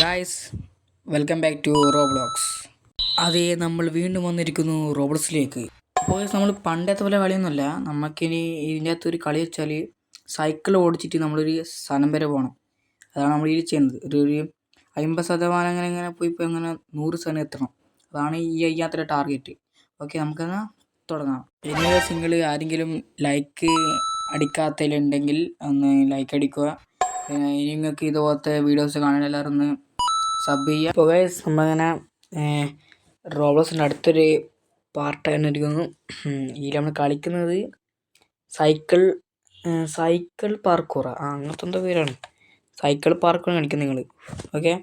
Guys, welcome back to Roblox. അതേ, നമ്മൾ വീണ്ടും വന്നിരിക്കുന്നു റോബ്ലോക്സിലേക്ക്. അപ്പോൾ നമ്മൾ പണ്ടത്തെ പോലെ കളിയൊന്നുമല്ല. നമുക്കിനി ഇതിൻ്റെ അകത്തൊരു കളി വെച്ചാൽ സൈക്കിൾ ഓടിച്ചിട്ട് നമ്മളൊരു സ്ഥലം വരെ പോകണം. അതാണ് നമ്മൾ ഈ ചെയ്യുന്നത്. ഒരു 50% അങ്ങനെ പോയി അങ്ങനെ 100% എത്തണം. അതാണ് ഈ അയ്യാത്തൊരു ടാർഗറ്റ്. ഓക്കെ, നമുക്കെന്നാൽ തുടങ്ങാം. ഇനി നിങ്ങൾ ആരെങ്കിലും ലൈക്ക് അടിക്കാത്തതിലുണ്ടെങ്കിൽ ഒന്ന് ലൈക്ക് അടിക്കുക. ഇനി നിങ്ങൾക്ക് ഇതുപോലത്തെ വീഡിയോസ് കാണാൻ എല്ലാവരും ഒന്ന് സബ് ചെയ്യുക. ഇപ്പോൾ ഗൈസ് നമ്മളിങ്ങനെ റോബ്ലോക്സിൻ്റെ അടുത്തൊരു പാർട്ടായിട്ട് ഇരിക്കുന്നു. ഇതിൽ നമ്മൾ കളിക്കുന്നത് സൈക്കിൾ പാർക്കൂറ അങ്ങനത്തെ എന്തോ പേരാണ്. സൈക്കിൾ പാർക്കാണ് കളിക്കുന്നത് നിങ്ങൾ. ഓക്കെ,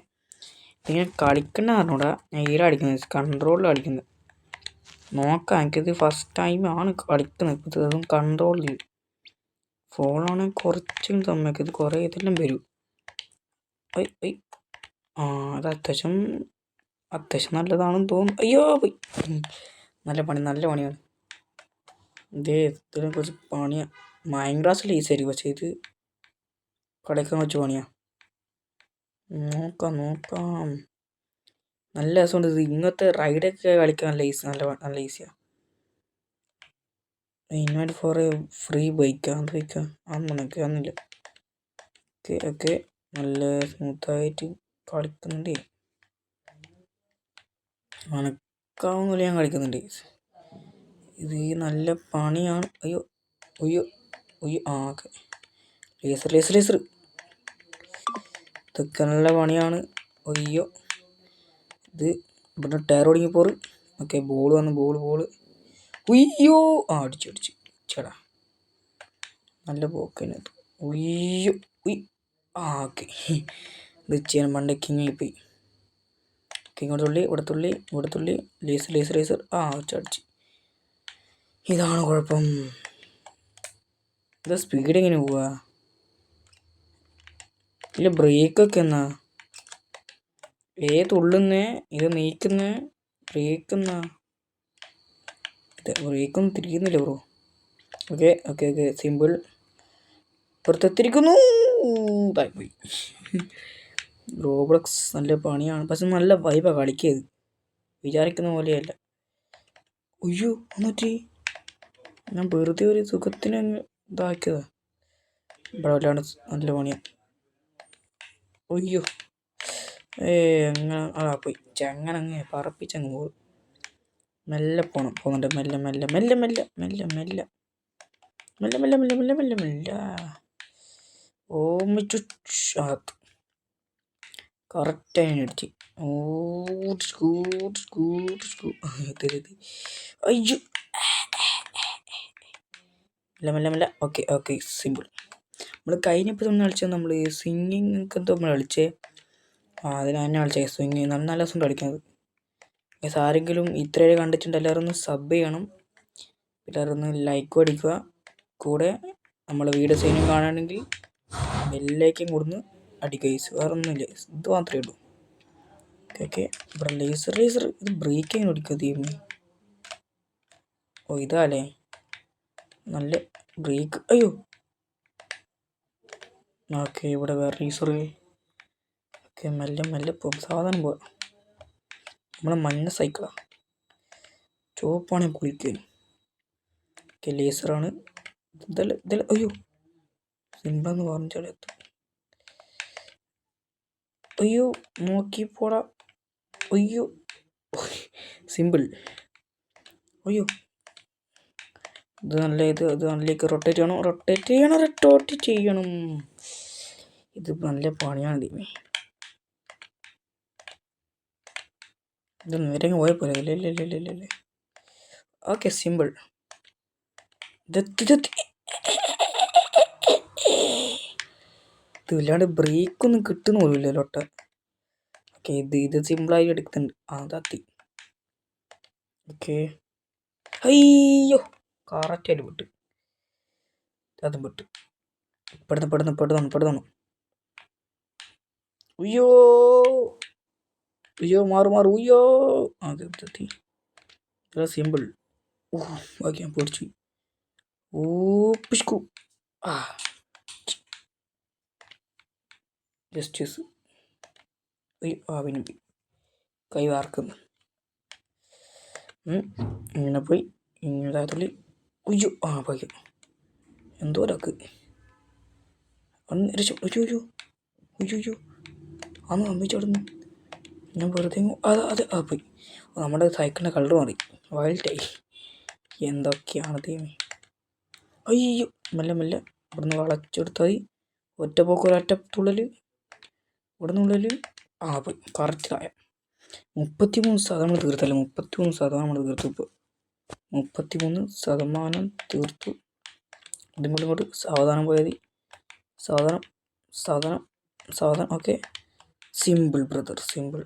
ഇങ്ങനെ കളിക്കുന്ന പറഞ്ഞൂടാ. ഞാൻ ഇതിലാണ് കളിക്കുന്നത്, കൺട്രോളിൽ കളിക്കുന്നത്. നോക്കാം, എനിക്കിത് ഫസ്റ്റ് ടൈമാണ് കളിക്കുന്നത്. ഇപ്പോൾ അതും കൺട്രോളിൽ. ഫോണാണെങ്കിൽ കുറച്ചും തമ്മക്ക് ഇത് കുറേ ഇതെല്ലാം വരും. അത് അത്യാവശ്യം നല്ലതാണെന്ന് തോന്നുന്നു. അയ്യോ പോയി. നല്ല പണിയാണ്. ഇതിനെ കുറിച്ച് പണിയാണ്. മൈൻക്രാഫ്റ്റിൽ ഈസിയായിരിക്കും, പക്ഷേ ഇത് കളിക്കാൻ വെച്ച് പണിയാണ്. നോക്കാം. നല്ല രസമുണ്ട്. ഇത് ഇങ്ങനത്തെ റൈഡൊക്കെ കളിക്കാൻ നല്ല ഈസിയാണ്. ഇൻവൈറ്റ് ഫോർ എ ഫ്രീ ബൈക്കാ അന്നില്ല. ഓക്കെ നല്ല സ്മൂത്തായിട്ട് കളിക്കുന്നുണ്ട്. അനക്കാവുന്നില്ല, ഞാൻ കളിക്കുന്നുണ്ട്. ഇത് നല്ല പണിയാണ്. അയ്യോ ഓക്കെ. ലേസർ ഇതൊക്കെ നല്ല പണിയാണ്. അയ്യോ, ഇത് ഇവിടെ ടയർ ഒടുങ്ങിപ്പോറ്. ഓക്കെ, ബോൾ ഉയ്യോ അടിച്ചു ചേടാ. നല്ല പോക്കതിനകത്ത്. ഉയ്യോ ഓക്കെ. ഇത് ചെയ്യാൻ മണ്ടക്കിങ്ങി പോയി. ഇങ്ങോട്ട് തുള്ളി ലേസർ അടിച്ച്. ഇതാണ് കുഴപ്പം. ഇത് സ്പീഡ് എങ്ങനെ പോവാ? ഇല്ല, ബ്രേക്കൊക്കെ എന്നാ തുള്ളുന്നേ, ഇത് നീക്കുന്നേ, ബ്രേക്കൊന്നും തിരിക്കുന്നില്ല ബ്രോ. Okay simple. പുറത്തെത്തിരിക്കുന്നു. പോയി. റോബ്ലോക്സ് നല്ല പണിയാണ്, പക്ഷെ നല്ല വൈബാണ് കളിക്കിയത്. വിചാരിക്കുന്ന പോലെയല്ല. അയ്യോ എന്നിട്ട് ഞാൻ വെറുതെ ഒരു സുഖത്തിന് ഇതാക്കിയതാ. ഇവിടെ വല്ലാണ്ട് നല്ല പണിയാണ്. അയ്യോ അങ്ങനെ പോയി. അങ്ങനെ പറപ്പിച്ചങ്ങ് പോകും. മെല്ലെ പോകുന്നുണ്ട്. മെല്ലെ. കറക്റ്റായി അടിച്ച്. അയ്യോ മെല്ലെ. Okay simple. നമ്മൾ കഴിഞ്ഞപ്പോൾ നമ്മൾ കളിച്ചത് നമ്മൾ സിംഗിങ് എന്തോ നമ്മൾ കളിച്ചേ. അതിന് തന്നെ കളിച്ചേ സ്വിങ്ങിങ്. നല്ല രസം കളിക്കുന്നത്. ആരെങ്കിലും ഇത്രയും കണ്ടിട്ടുണ്ട് എല്ലാവരും ഒന്ന് സബ് ചെയ്യണം. എല്ലാവരും ഒന്ന് ലൈക്കും അടിക്കുക. കൂടെ നമ്മളെ വീഡിയോ സൈനും കാണുകയാണെങ്കിൽ ബെല്ലേക്കും കൊടുന്ന് അടിക്കുക. വേറെ ഒന്നുമില്ല, ഇത് മാത്രമേ ഉള്ളൂ. ഓക്കെ ഇവിടെ ലേസർ ഇത് ബ്രേക്കിങ് ഓടിക്കുക തീരുന്നു. ഇതാല്ലേ നല്ല ബ്രേക്ക്. അയ്യോ ഓക്കെ ഇവിടെ വേറെ ലേസർ. ഓക്കെ മെല്ലെ പോകും. സാവധാനം പോവാം. നമ്മളെ മഞ്ഞ സൈക്കിളാണ്, ചുവപ്പാണ് കുളിക്കാൻ. ഓക്കെ ലേസറാണ് ഇതല്ല. അയ്യോ സിമ്പിളെന്ന് പറഞ്ഞാൽ എത്തും. അയ്യോ നോക്കി പോടാ. അയ്യോ സിമ്പിൾ. അയ്യോ ഇത് നല്ലേക്ക് റൊട്ടേറ്റ് ചെയ്യണം. ഇത് നല്ല പണിയാണ് ദീമേ. ഇത് നേരെ പോയ പോലെ. ഇല്ല. Okay simple. ഇത് ഇല്ലാണ്ട് ബ്രേക്കൊന്നും കിട്ടുന്ന പോലുമില്ല ലൊട്ട. ഓക്കെ ഇത് സിമ്പിളായി എടുക്കുന്നുണ്ട്. അതെത്തി. ഓക്കെ അയ്യോ കറക്റ്റായിട്ട് വിട്ട്. അതും വിട്ട്. പെടുന്നു. ഉയ്യോ മാറു. ഉയ്യോ അതെത്തി. സിമ്പിൾ. ഓക്കെ ഞാൻ പൊടിച്ചു. പിഷ്കു ജസ്റ്റിസ്. പിന്നെ പോയി കൈ വാർക്കുന്നു. ഇങ്ങനെ പോയി ഇങ്ങനെ താഴത്തുള്ളി ഉയ്യോ പോയി എന്തോ ഒരാൾക്ക് ഉയ്യോ അന്ന് സംഭവിച്ചവിടുന്ന് ഞാൻ വെറുതെ പോയി. നമ്മുടെ സൈക്കിളിൻ്റെ കളർ മാറി, വൈൽഡായി. എന്തൊക്കെയാണ് തീമി. അയ്യോ മെല്ലെ മെല്ലെ ഇവിടുന്ന് വളച്ചെടുത്താൽ ഒറ്റ പോക്ക് ഒരൊറ്റ തുള്ളൽ ഇവിടുന്ന് ഉള്ളിൽ പോയി കറക്റ്റ് താഴെ. 33% നമ്മൾ തീർത്തല്ലേ, 33% നമ്മൾ തീർത്തു. ഇപ്പോൾ 33% തീർത്തു. ഇങ്ങോട്ട് സാവധാനം പോയാൽ സാവധാനം ഓക്കെ. Simple brother simple.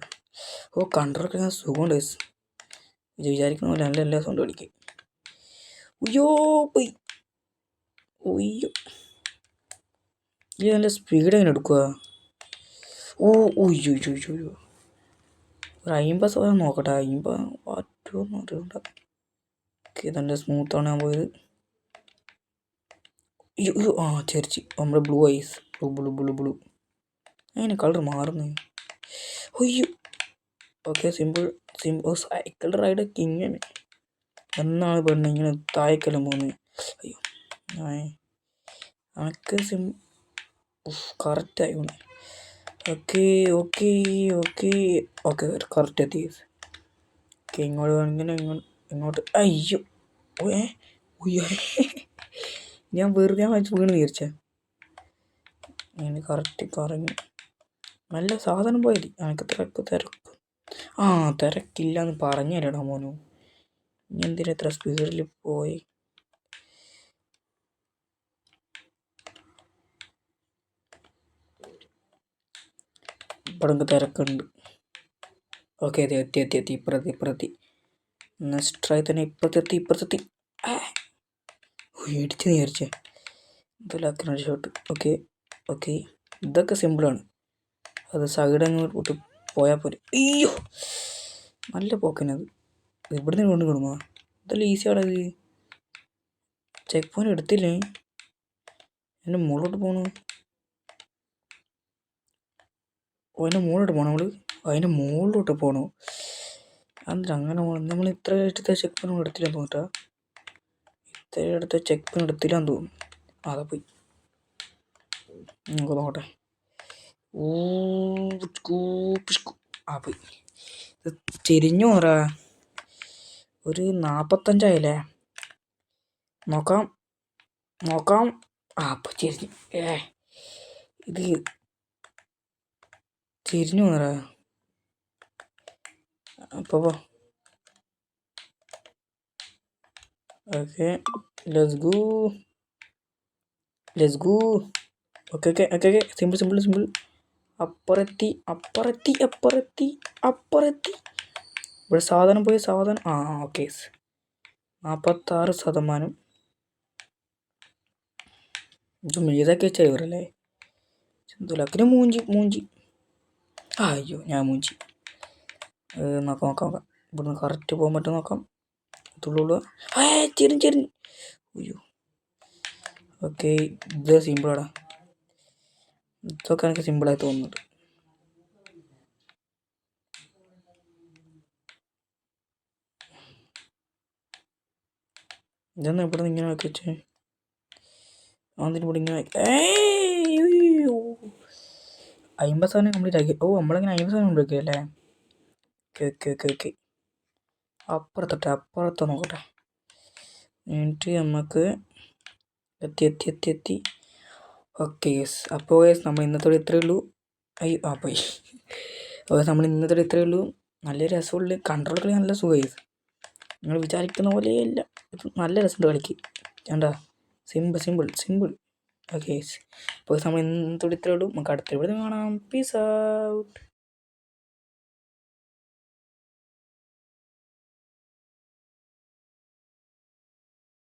കണ്ടറൊക്കെ ഞാൻ സുഖമുണ്ട്. വിചാരിക്കുന്ന പോലെ നല്ല എല്ലാ സൗണ്ട് കളിക്കും. ഉയ്യോ പോയി. ഇത് നല്ല സ്പീഡ് എങ്ങനെ എടുക്കുക? ഉയ്യോ ഒരു 50% നോക്കട്ടെ. 50 പറ്റുമോ അറിയണ്ട. ഓക്കെ നല്ല സ്മൂത്താണ് ഞാൻ പോയത്. ചേർച്ചി നമ്മുടെ ബ്ലൂ ഐസ് ബ്ലൂ അങ്ങനെ കളർ മാറുന്നു. അയ്യോ ഓക്കെ സിമ്പിൾ സൈക്കിൾ റൈഡ് കിങ്ങനെ എന്നാണ് പെണ്ണ് ഇങ്ങനെ താഴേക്കെല്ലാം പോകുന്നത്. അയ്യോ അനക്ക് കറക്റ്റായി പോണേ. ഓക്കെ കറക്റ്റ് എത്തി. ഓക്കെ ഇങ്ങോട്ട് ഇങ്ങനെ ഇങ്ങോട്ട് അയ്യോ ഞാൻ വെറുതെ വാങ്ങിച്ച് വീണ് തീർച്ച. ഇങ്ങനെ കറക്റ്റ് കറങ്ങി നല്ല സാധനം പോയത്. എനിക്ക് തിരക്ക് തിരക്കില്ല എന്ന് പറഞ്ഞല്ലേടാ മോനു. ഇനി എന്തിനാ എത്ര സ്പീഡിൽ പോയി? ഇവിടെ തിരക്കുണ്ട്. ഓക്കെ അതെ എത്തി ഇപ്പുറത്തി നെക്സ്റ്റ് ട്രൈ തന്നെ ഇപ്പുറത്തെത്തി ഇടിച്ച് വിചാരിച്ചേ ഇതിലാക്കുന്ന ഷോട്ട്. ഓക്കെ ഇതൊക്കെ സിമ്പിളാണ്. അത് സൈഡ് അങ്ങോട്ട് വിട്ട് പോയാൽ പോരെ. അയ്യോ നല്ല പോക്കനത്. ഇവിടുന്ന് കൊണ്ട് കൊടുക്കുക ഇതെല്ലാം ഈസിയാണ്. അത് ചെക്ക് പോയിന്റ് എടുത്തില്ലേ? എൻ്റെ മുകളിലോട്ട് പോകണു. അതിൻ്റെ മുകളിലോട്ട് പോകണം നമ്മൾ. അതിൻ്റെ മുകളിലോട്ട് പോകണു. എന്നിട്ട് അങ്ങനെ പോകണം. നമ്മൾ ഇത്ര എടുത്ത ചെക്ക് പോയിന്റ് എടുത്തില്ലെന്ന് തോന്നിട്ടാ. ഇത്ര എടുത്ത ചെക്ക് പോയിന്റ് എടുത്തില്ലാന്ന് തോന്നുന്നു. അതാ പോയി നമുക്ക് നോക്കട്ടെ. പോയി ഇത് തിരിഞ്ഞു പോറാ. ഒരു 45 നോക്കാം. അപ്പോൾ തിരിഞ്ഞു. ഇത് തിരിഞ്ഞു പോറാ. അപ്പോൾ okay let's go. Okay simple. അപ്പുറത്തി ഇവിടെ സാധനം പോയി. ഓക്കെ 46%. ഇത് മീതൊക്കെ ചെയ്വരല്ലേ. ചെന്തുലാക്കിന് മൂഞ്ചി. അയ്യോ ഞാൻ മൂഞ്ചി. നോക്കാം. ഇവിടുന്ന് കറക്റ്റ് പോകാൻ പറ്റും നോക്കാം. തുള്ളു ചെരിഞ്ഞ്. അയ്യോ ഓക്കെ ഇത് സിമ്പിളാടാ. ഇതൊക്കെ എനിക്ക് സിമ്പിളായി തോന്നുന്നുണ്ട്. ഇതൊന്നും ഇവിടെ നിന്ന് ഇങ്ങനെ ആക്കി വെച്ചേ. അതിന് ഇവിടെ ഇങ്ങനെ 50% കംപ്ലീറ്റ് ആക്കി. നമ്മളിങ്ങനെ 50% കംപ്ലീറ്റ് ആക്കി അല്ലേ. ഓക്കെ അപ്പുറത്തെ നോക്കട്ടെ. എന്നിട്ട് നമുക്ക് എത്തി. ഓക്കെ അപ്പോൾ നമ്മൾ ഇന്നത്തോടെ ഇത്രയേ ഉള്ളൂ. പോയി. അപ്പോൾ നമ്മൾ ഇന്നത്തോടെ ഇത്രയേ ഉള്ളൂ. നല്ല രസമുള്ള കൺട്രോൾ കളി നല്ല സുഖമായി. നിങ്ങൾ വിചാരിക്കുന്ന പോലെയല്ല, ഇത് നല്ല രസമുണ്ട് കളിക്ക്. എന്താ സിമ്പിൾ. ഓക്കെ അപ്പോൾ നമ്മൾ ഇന്നത്തോടെ ഇത്രയേ ഉള്ളൂ. നമുക്ക് അടുത്ത വീഡിയോയിൽ കാണാം. Peace out.